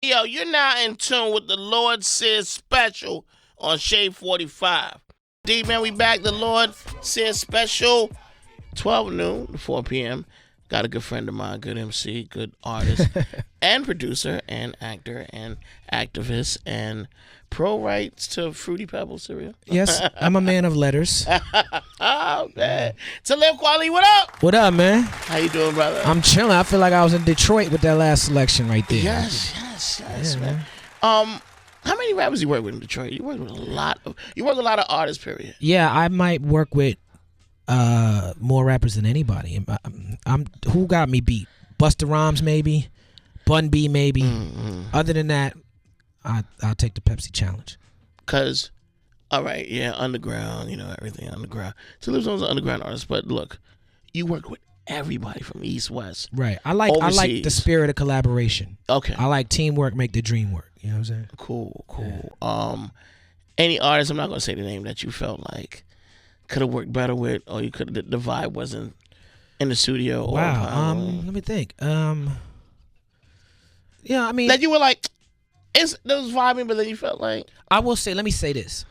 Yo, you're now in tune with the Lord Says Special on Shade 45. D, man, we back. The Lord Says Special, 12 noon to 4 p.m. Got a good friend of mine, good MC, good artist, and producer, and actor, and activist, and pro rights to Fruity Pebbles cereal. Yes, I'm a man of letters. Oh, man. Talib, Kweli, what up? What up, man? How you doing, brother? I'm chilling. I feel like I was in Detroit with that last selection right there. Yes, yeah, man. How many rappers you work with in Detroit? You work with a lot of artists, period. Yeah, I might work with more rappers than anybody. Who got me beat? Busta Rhymes maybe, Bun B maybe. Mm-hmm. Other than that, I'll take the Pepsi challenge. Cause, all right, yeah, underground, everything underground. So Talib's an underground artist, but look, you work with everybody from East West. Right. I like the spirit of collaboration. Okay. I like teamwork make the dream work. You know what I'm saying? Cool. Yeah. Any artist, I'm not gonna say the name, that you felt like could have worked better with, or the vibe wasn't in the studio. Wow. Let me think. Yeah, I mean, that you were like, it was vibing, but then you felt like. I will say, let me say this.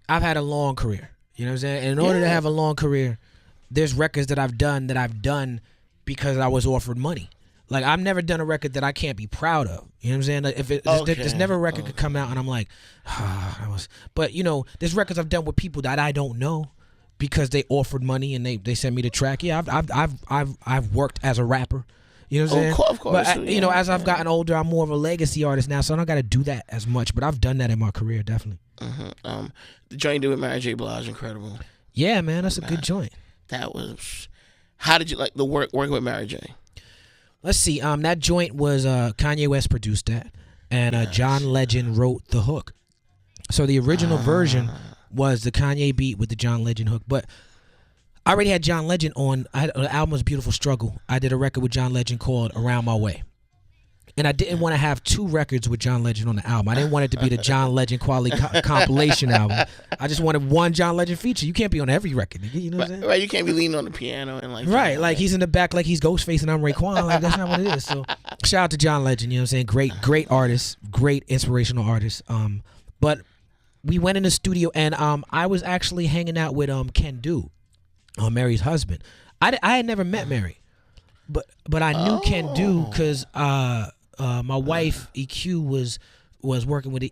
I've had a long career. You know what I'm saying? And in order to have a long career, there's records that I've done because I was offered money. Like, I've never done a record that I can't be proud of. You know what I'm saying? Like, there's never a record could come out and I'm like, but there's records I've done with people that I don't know because they offered money and they sent me the track. Yeah, I've worked as a rapper. You know what I'm saying? Of course. But as I've gotten older, I'm more of a legacy artist now, so I don't got to do that as much. But I've done that in my career, definitely. Mm-hmm. The joint you did with Mary J. Blige, incredible. Yeah, man, that's a good joint. That was. How did you like the working with Mary J? Let's see. That joint was Kanye West produced that, and John Legend wrote the hook. So the original version was the Kanye beat with the John Legend hook, but I already had John Legend on. The album was Beautiful Struggle. I did a record with John Legend called Around My Way. And I didn't want to have two records with John Legend on the album. I didn't want it to be the John Legend quality compilation album. I just wanted one John Legend feature. You can't be on every record, nigga. You know what I'm saying? Right, you can't be leaning on the piano and like. Right, like he's in the back like he's Ghostface and I'm Raekwon. Like, that's not what it is. So shout out to John Legend, you know what I'm saying? Great artist, great inspirational artist. But we went in the studio and I was actually hanging out with Ken Du, Mary's husband. I had never met Mary, but I knew Ken Du because my wife EQ was working with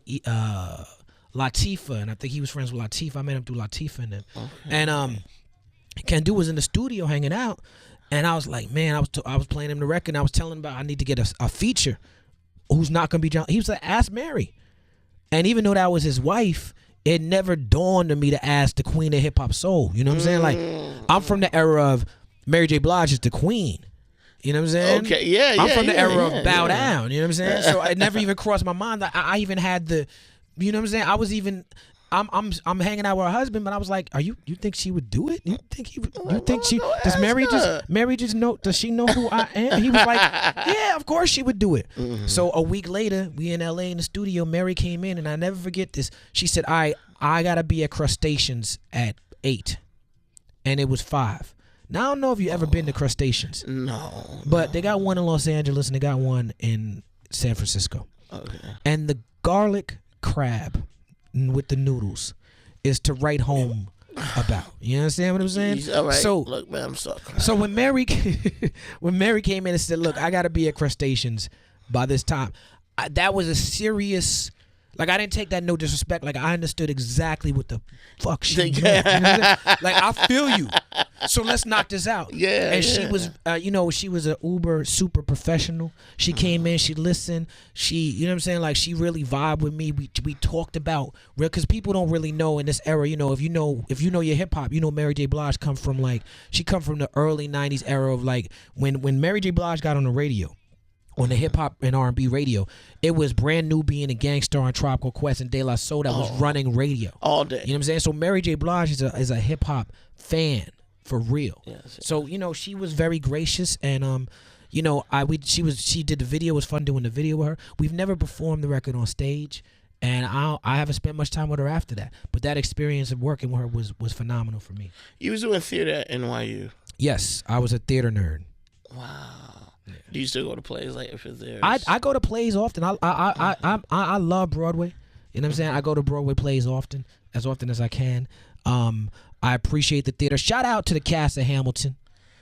Latifah, and I think he was friends with Latifah. I met him through Latifah, and Ken Du was in the studio hanging out, and I was like, man, I was playing him the record, and I was telling him about I need to get a feature. Who's not gonna be John? He was like, ask Mary, and even though that was his wife, it never dawned on me to ask the queen of hip hop soul. You know what I'm saying? Like, I'm from the era of Mary J. Blige is the queen. You know what I'm saying? Okay, yeah. I'm from the era of Bow Down. You know what I'm saying? So it never even crossed my mind that I even had the, you know what I'm saying? I was even, I'm hanging out with her husband, but I was like, you think she would do it? You think does Mary just know? Does she know who I am? He was like, yeah, of course she would do it. Mm-hmm. So a week later, we in LA in the studio. Mary came in, and I never forget this. She said, I gotta be at Crustaceans at 8, and it was 5. Now, I don't know if you ever been to Crustaceans. No. But they got one in Los Angeles and they got one in San Francisco. Okay. And the garlic crab with the noodles is to write home about. You understand what I'm saying? All right. So, look, man, I'm sorry. So when Mary came in and said, look, I got to be at Crustaceans by this time, that was a serious... Like, I didn't take that no disrespect. Like, I understood exactly what the fuck she meant. You know what I'm saying? Like, I feel you. So let's knock this out. Yeah. And she was, she was an uber super professional. She came in, she listened. She, you know what I'm saying? Like, she really vibed with me. We talked about real, because people don't really know in this era. You know, if you know your hip hop, you know Mary J. Blige come from the early '90s era of like when Mary J. Blige got on the radio. On the hip hop and R&B radio, it was Brand New being a Gangster on Tropical Quest and De La Soul that was running radio all day. You know what I'm saying? So Mary J. Blige is a hip hop fan for real. Yes. So she was very gracious and she did the video. It was fun doing the video with her. We've never performed the record on stage, and I haven't spent much time with her after that. But that experience of working with her was phenomenal for me. You was doing theater at NYU. Yes, I was a theater nerd. Wow. Do you still go to plays like if it's there? I go to plays often. I love Broadway. You know what I'm saying? I go to Broadway plays often as I can. I appreciate the theater. Shout out to the cast of Hamilton.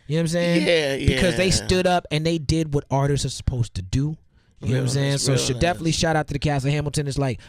You know what I'm saying? Yeah. Because they stood up and they did what artists are supposed to do. You know what I'm saying? So definitely shout out to the cast of Hamilton. It's like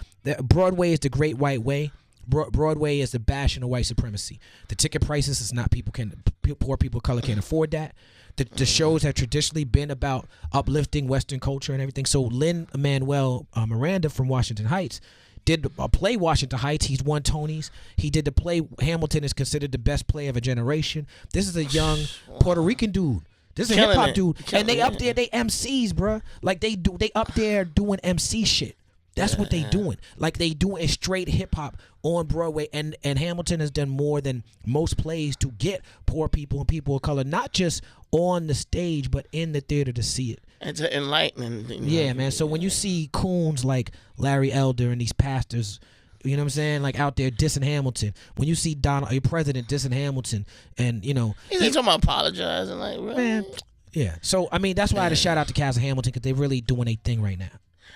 Broadway is the great white way. Broadway is the bastion of white supremacy. The ticket prices is not poor people of color can't afford that. The shows have traditionally been about uplifting Western culture and everything. So Lin-Manuel Miranda from Washington Heights did a play Washington Heights. He's won Tonys. He did the play Hamilton is considered the best play of a generation. This is a young Puerto Rican dude. This is a hip hop dude. And they up there, they MCs, bruh. Like they up there doing MC shit. That's what they doing. Like they doing straight hip hop on Broadway, and Hamilton has done more than most plays to get poor people and people of color, not just on the stage, but in the theater to see it. And to enlighten. Yeah, man. So when you see coons like Larry Elder and these pastors, you know what I'm saying, like out there dissing Hamilton. When you see your president dissing Hamilton, and you know, he's talking about apologizing, like really? Man, yeah. So I mean, that's why I had to shout out to Cast of Hamilton because they're really doing their thing right now.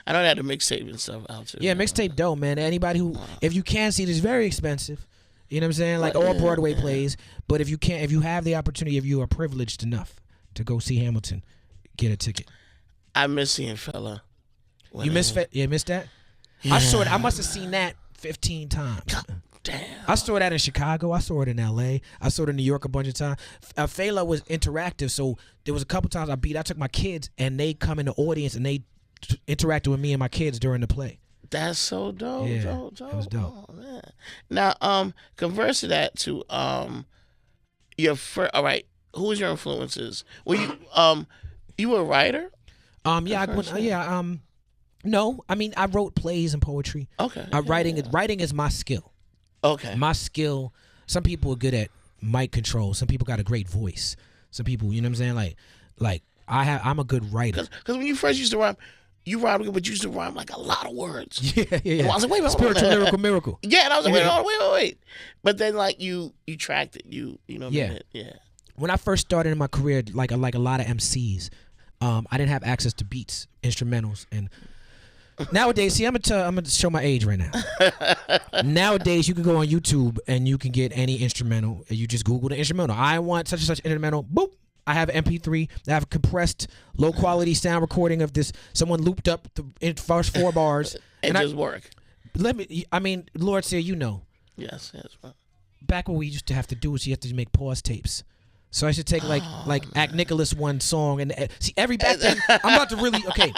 I know they had the mixtape and stuff out too. Yeah, mixtape dope, man. Anybody who, if you can see it, it's very expensive. You know what I'm saying? Like all Broadway plays. But if you have the opportunity, if you are privileged enough to go see Hamilton, get a ticket. I miss seeing Fella. You missed that? Yeah. I saw it. I must have seen that 15 times. God damn. I saw that in Chicago. I saw it in L.A. I saw it in New York a bunch of times. Fela was interactive, so there was a couple times I took my kids, and they come in the audience, and they interacted with me and my kids during the play. That's so dope. Yeah, dope. that was dope. Oh, man. Now, converse to that to your first. All right, who was your influences? Were you were a writer? No, I mean I wrote plays and poetry. Okay. Writing is my skill. Okay. My skill. Some people are good at mic control. Some people got a great voice. Some people, you know what I'm saying, like I'm a good writer. Because when you first used to rhyme, you rhymed good, but you used to rhyme like a lot of words. Yeah. And I was like, wait a minute. Spiritual miracle. Yeah, and I was like, wait. But then like you tracked it. You know. Yeah. Yeah. When I first started in my career, like a lot of MCs, I didn't have access to beats, instrumentals, and nowadays, see, I'm gonna show my age right now. Nowadays, you can go on YouTube and you can get any instrumental. You just Google the instrumental. I want such and such instrumental. Boop. I have an MP3. I have a compressed, low quality sound recording of this. Someone looped up the first 4 bars. and just work. Lord Sear, you know. Yes. Bro. Back what we used to have to do is you have to make pause tapes. So I should take like Act Nicholas one song and see back then. I'm about to really okay.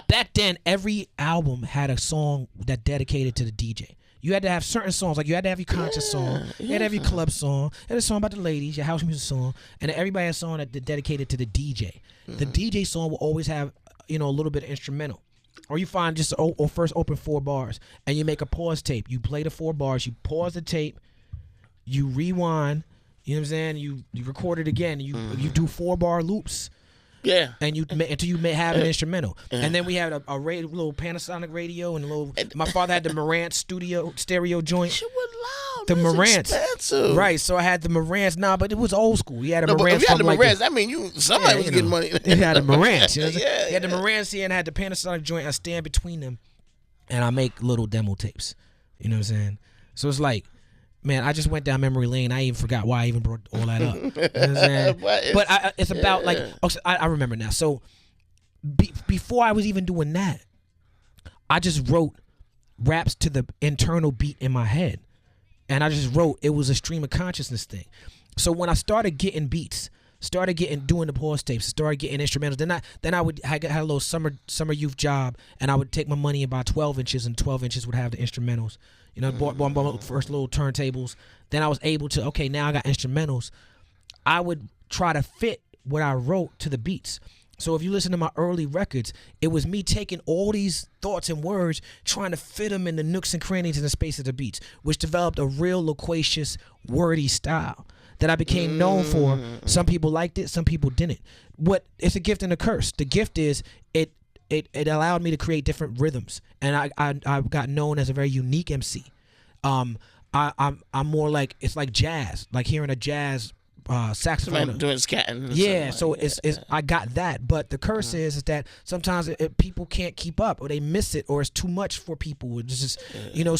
Back then, every album had a song that dedicated to the DJ. You had to have certain songs, like you had to have your conscious song, you had to have your club song, and a song about the ladies, your house music song, and everybody had a song that dedicated to the DJ. Mm-hmm. The DJ song will always have, a little bit of instrumental. Or you find just or first open 4 bars, and you make a pause tape. You play the 4 bars, you pause the tape, you rewind. You know what I'm saying? You record it again. You do 4-bar loops. Yeah. And until you may have an instrumental. Yeah. And then we had a little Panasonic radio and a little. My father had the Marantz stereo joint. Shit was loud. The Marantz. Expensive. Right. So I had the Marantz. Nah, but it was old school. He had a Marantz. But if you had the Marantz, I mean, somebody was getting money. He had a Marantz. He had the Marantz here and I had the Panasonic joint. I stand between them, and I make little demo tapes. You know what I'm saying? So it's like. Man, I just went down memory lane. I even forgot why I even brought all that up. You know what I'm saying? But it's about like I remember now. So before I was even doing that, I just wrote raps to the internal beat in my head, and I just wrote. It was a stream of consciousness thing. So when I started getting beats, doing the pause tapes, started getting instrumentals. Then I had a little summer youth job, and I would take my money and buy 12 inches, and 12 inches would have the instrumentals. Bought first little turntables. Then I was able to, now I got instrumentals. I would try to fit what I wrote to the beats. So if you listen to my early records, it was me taking all these thoughts and words, trying to fit them in the nooks and crannies in the space of the beats, which developed a real loquacious, wordy style that I became known for. Some people liked it, some people didn't. It's a gift and a curse. The gift is it allowed me to create different rhythms, and I got known as a very unique MC. I'm more like, it's like jazz, like hearing a jazz saxophone. Somebody doing scatting. Yeah, so it's I got that, but the curse is that sometimes people can't keep up, or they miss it, or it's too much for people. It's just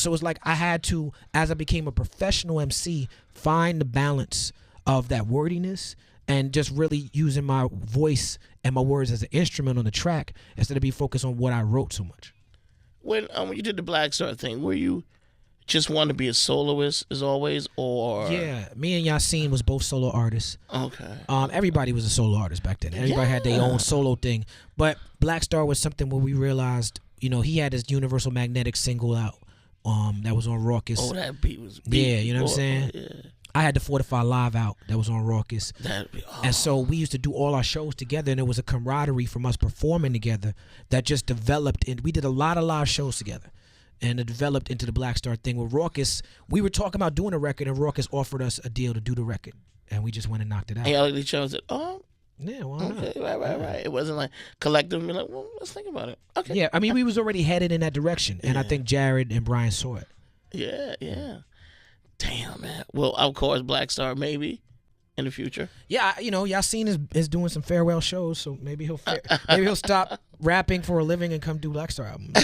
so it's like I had to, as I became a professional MC, find the balance of that wordiness and just really using my voice and my words as an instrument on the track instead of be focused on what I wrote so much. When you did the Black Star thing, were you just want to be a soloist as always, or? Yeah, me and Yassine was both solo artists. Okay. Everybody was a solo artist back then. Everybody had their own solo thing. But Black Star was something where we realized, he had his Universal Magnetic single out that was on Raucous. Oh, that beat was beat. Yeah, you know what I'm saying? Yeah. I had the Fortify Live out that was on Raucous. Oh. And so we used to do all our shows together, and it was a camaraderie from us performing together that just developed. And we did a lot of live shows together. And it developed into the Black Star thing. With Raucous, we were talking about doing a record, and Raucous offered us a deal to do the record. And we just went and knocked it out. And y'all each other said, oh. Yeah, why not? Okay, right. It wasn't like collective, like, well, let's think about it. Okay. Yeah, I mean, we was already headed in that direction. And I think Jared and Brian saw it. Yeah. Damn, man. Well, of course, Black Star maybe in the future. Yeah, Yassine is doing some farewell shows, so maybe he'll stop rapping for a living and come do Black Star albums.